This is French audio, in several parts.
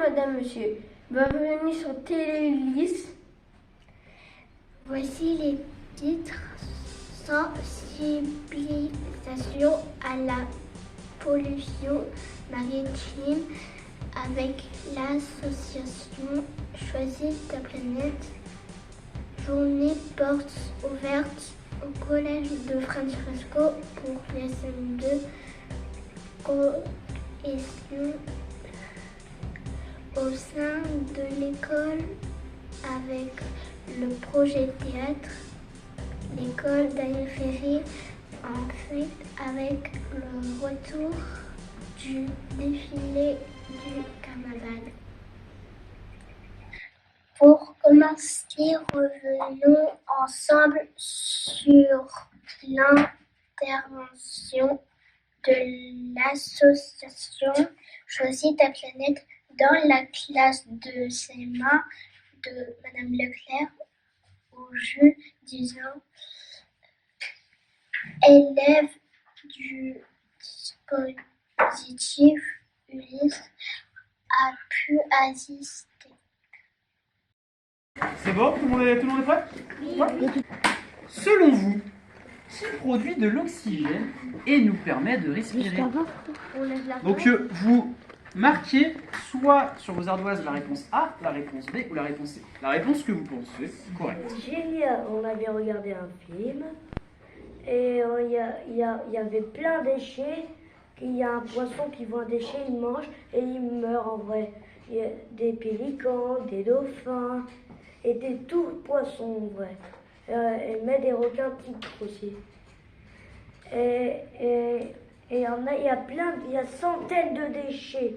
madame, monsieur. Bienvenue sur Télé-Ulysse. Voici les titres: sensibilisation à la pollution maritime avec l'association Choisis ta planète. Journée portes ouvertes au collège de Francesco pour les CM2. Cohésion au sein de l'école avec le projet théâtre. L'école Daniel Ferry, ensuite avec le retour du défilé du carnaval. Pour commencer, revenons ensemble sur l'intervention de l'association Choisis ta planète dans la classe de CM1 de Madame Leclerc où Jules, 10 ans, élève du dispositif Ulysse, a pu assister. C'est bon? Tout le monde est prêt? Ouais. Selon vous, qui produit de l'oxygène et nous permet de respirer? Donc vous marquez soit sur vos ardoises la réponse A, la réponse B ou la réponse C. La réponse que vous pensez correcte. Génial, on avait regardé un film et il y avait plein de déchets. Il y a un poisson qui voit un déchet, il mange et il meurt en vrai. Il y a des pélicans, des dauphins et des tout poissons en vrai. Et même des requins tigres aussi. Il y a centaines de déchets.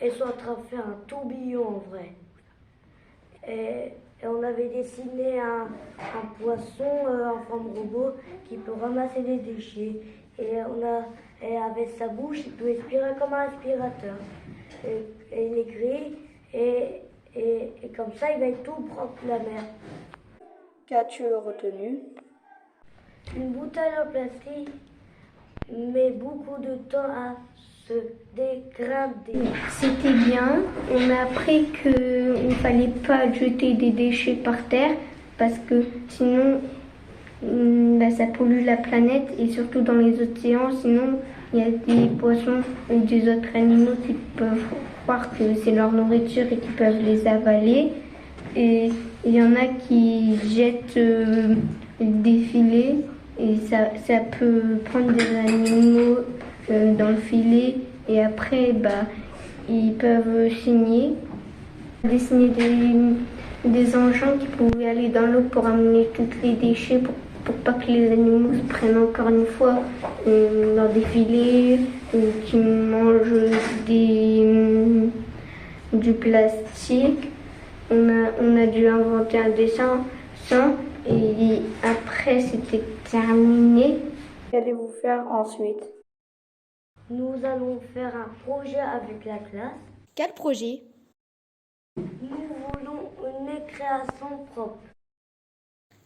Ils sont en train de faire un tourbillon en vrai. Et on avait dessiné un poisson en forme robot qui peut ramasser les déchets. Et avec sa bouche, il peut respirer comme un aspirateur. Et il est gris et comme ça, il va être tout propre la mer. Qu'as-tu retenu? Une bouteille en plastique met beaucoup de temps à se dégrader. C'était bien. On a appris qu'il ne fallait pas jeter des déchets par terre parce que sinon ça pollue la planète et surtout dans les océans. Sinon, il y a des poissons ou des autres animaux qui peuvent croire que c'est leur nourriture et qui peuvent les avaler. Et il y en a qui jettent des filets et ça peut prendre des animaux dans le filet et après ils peuvent dessiner des engins qui pouvaient aller dans l'eau pour amener tous les déchets pour pas que les animaux se prennent encore une fois dans des filets ou qui mangent du plastique. On a dû inventer un dessin et après c'était terminé. Qu'allez-vous faire ensuite? Nous allons faire un projet avec la classe. Quel projet? Nous voulons une création propre.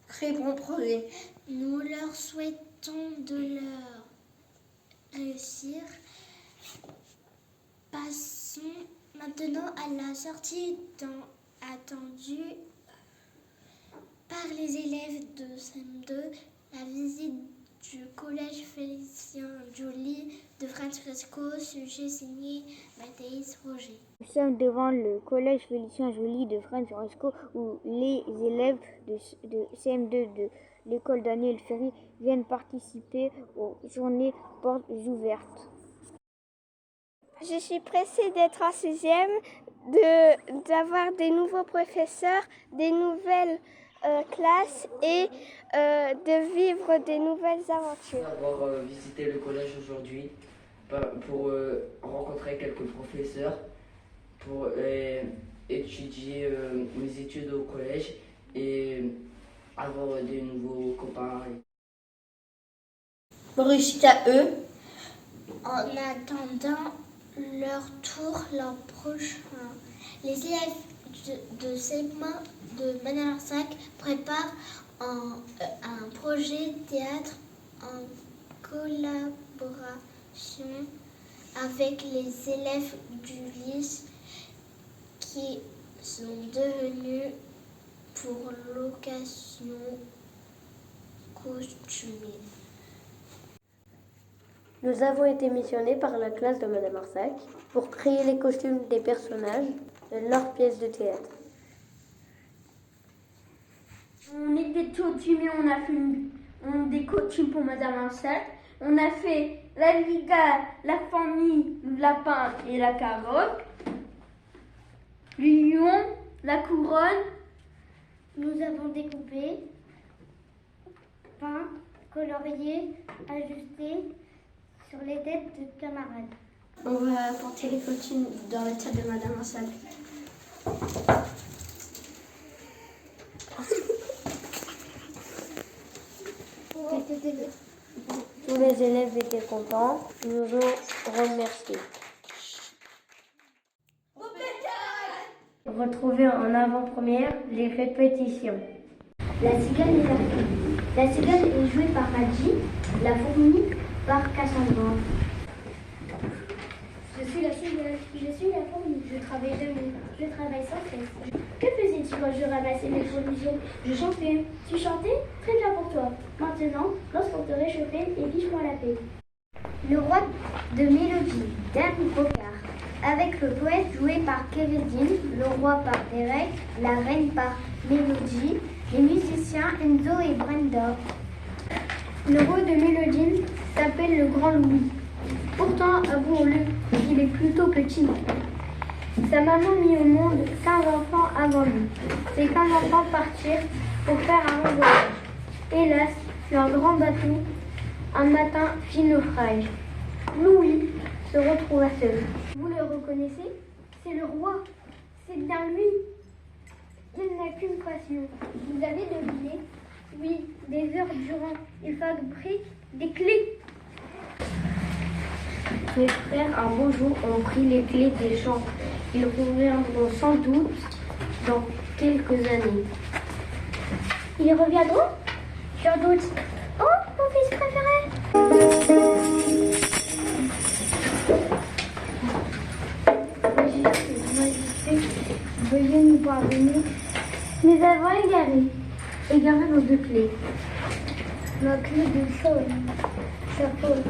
Très bon projet. Nous leur souhaitons de leur réussir. Passons maintenant à la sortie attendue par les élèves de CM2, la visite du collège Félicien Joly de Francesco, sujet signé Mathéis Roger. Nous sommes devant le collège Félicien Joly de Francesco où les élèves de CM2 de l'école Daniel Ferry viennent participer aux journées portes ouvertes. Je suis pressée d'être en 6e, d'avoir des nouveaux professeurs, des nouvelles classes et de vivre des nouvelles aventures. Avoir visité le collège aujourd'hui pour rencontrer quelques professeurs, pour étudier mes études au collège et avoir des nouveaux copains. Bonne réussite à eux. En attendant leur tour l'an prochain, les élèves de CM1 de Manarsac préparent un projet théâtre en collaboration avec les élèves du lycée qui sont devenus pour l'occasion costumés. Nous avons été missionnés par la classe de Madame Arsac pour créer les costumes des personnages de leurs pièces de théâtre. On était costumés, on a fait des costumes pour Madame Arsac. On a fait la Liga, la famille, le lapin et la carotte. Le lion, la couronne. Nous avons découpé, peint, colorié, ajusté sur les têtes de camarades. On va porter les costumes dans la tête de Madame Arsac. Tous les élèves étaient contents, ils nous ont remerciés. Retrouvez en avant-première les répétitions. La cigale et la fourmi. La cigale est jouée par Madji, la fourmi par Cassandra. Je suis la cigale, je suis la fourmi, je travaille debout, je travaille sans cesse. Que faisais-tu quand je ramassais mes provisions? Je chantais. Tu chantais? Très bien pour toi. Maintenant, lorsqu'on te réchauffait, évite-moi la paix. Le roi de mélodie, Dan Brocard. Avec le poète joué par Kevedine, le roi par Derek, la reine par Mélodie, les musiciens Enzo et Brenda. Le roi de Mélodine s'appelle le Grand Louis. Pourtant, avouons-le, il est plutôt petit. Sa maman mit au monde 15 enfants avant lui. Ces 15 enfants partirent pour faire un long voyage. Hélas, sur un grand bateau, un matin fit naufrage. Louis se retrouva seul. Vous le reconnaissez? C'est le roi. C'est bien lui. Il n'a qu'une passion. Vous avez deviné? Oui, des heures durant, il fabrique des clés. Mes frères, un beau jour, ont pris les clés des champs. Ils reviendront sans doute dans quelques années. Ils reviendront? J'en doute. Oh, mon fils préféré! Veuillez nous pardonner. Nous avons égaré nos deux clés. Ma clé de sol, ça vole.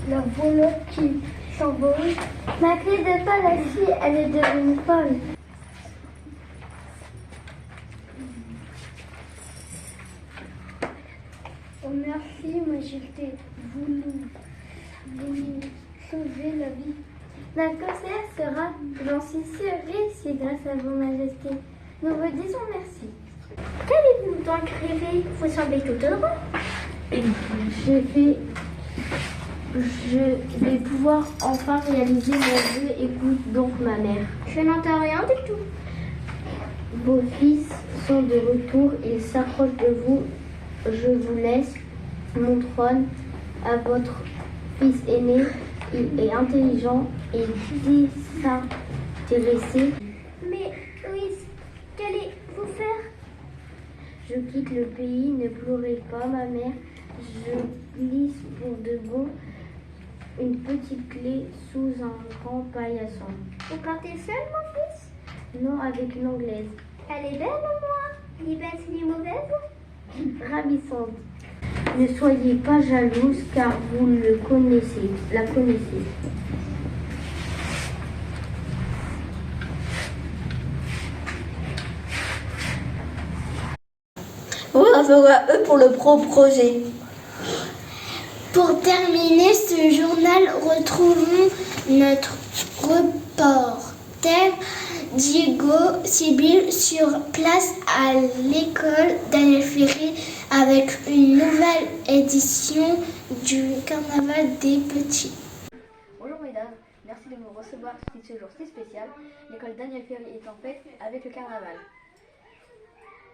La volotte qui s'envole. Ma clé de sol aussi, elle est devenue folle. Oh merci, Majesté. Vous nous sauvez la vie. La concert sera, j'en suis sûre, réussie grâce à vos majestés. Nous vous disons merci. Qu'allez-vous donc rêver? Vous semblez tout heureux. Je vais pouvoir enfin réaliser mon vœu. Écoute donc ma mère. Je n'entends rien du tout. Vos fils sont de retour, ils s'approchent de vous. Je vous laisse mon trône à votre fils aîné. Il est intelligent et désintéressé. Mais Louise, qu'allez-vous faire? Je quitte le pays, ne pleurez pas ma mère. Je glisse pour de bon une petite clé sous un grand paillasson. Vous partez seul, mon fils? Non, avec une anglaise. Elle est belle au moins, ni belle ni mauvaise. Ravissante. Ne soyez pas jalouse car vous la connaissez. Bravo à eux pour le projet. Pour terminer ce journal, retrouvons notre reporter Diego Sibyl sur place à l'école Daniel Ferry avec une nouvelle édition du Carnaval des Petits. Bonjour mesdames, merci de nous recevoir ce jour si spécial. L'école Daniel Ferry est en fête avec le carnaval.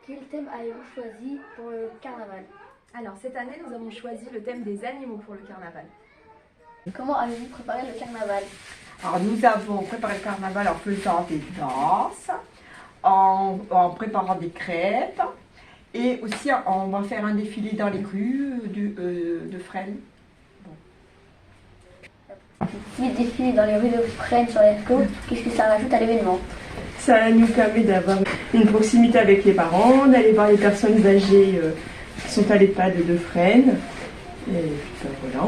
Quel thème avez-vous choisi pour le carnaval? Alors cette année nous avons choisi le thème des animaux pour le carnaval. Comment avez-vous préparé le carnaval? Alors nous avons préparé le carnaval en faisant des danses, en préparant des crêpes et aussi on va faire un défilé dans les rues de Fresnes. Si défilé dans les rues de Fresnes sur les réseaux, qu'est-ce que ça rajoute à l'événement? Ça nous permet d'avoir une proximité avec les parents, d'aller voir les personnes âgées qui sont à l'EHPAD de Fresnes. Et puis voilà,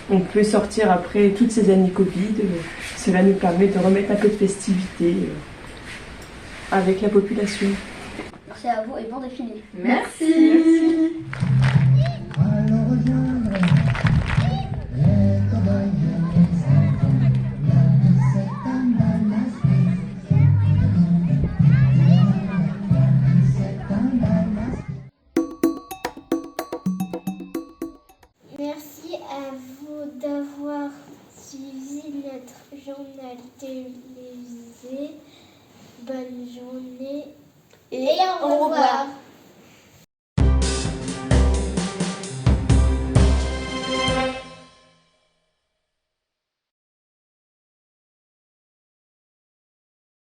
on peut sortir après toutes ces années Covid. Cela nous permet de remettre un peu de festivité avec la population. Merci à vous et bon défilé. Merci. Merci à vous d'avoir suivi notre journal télévisé. Bonne journée et au revoir.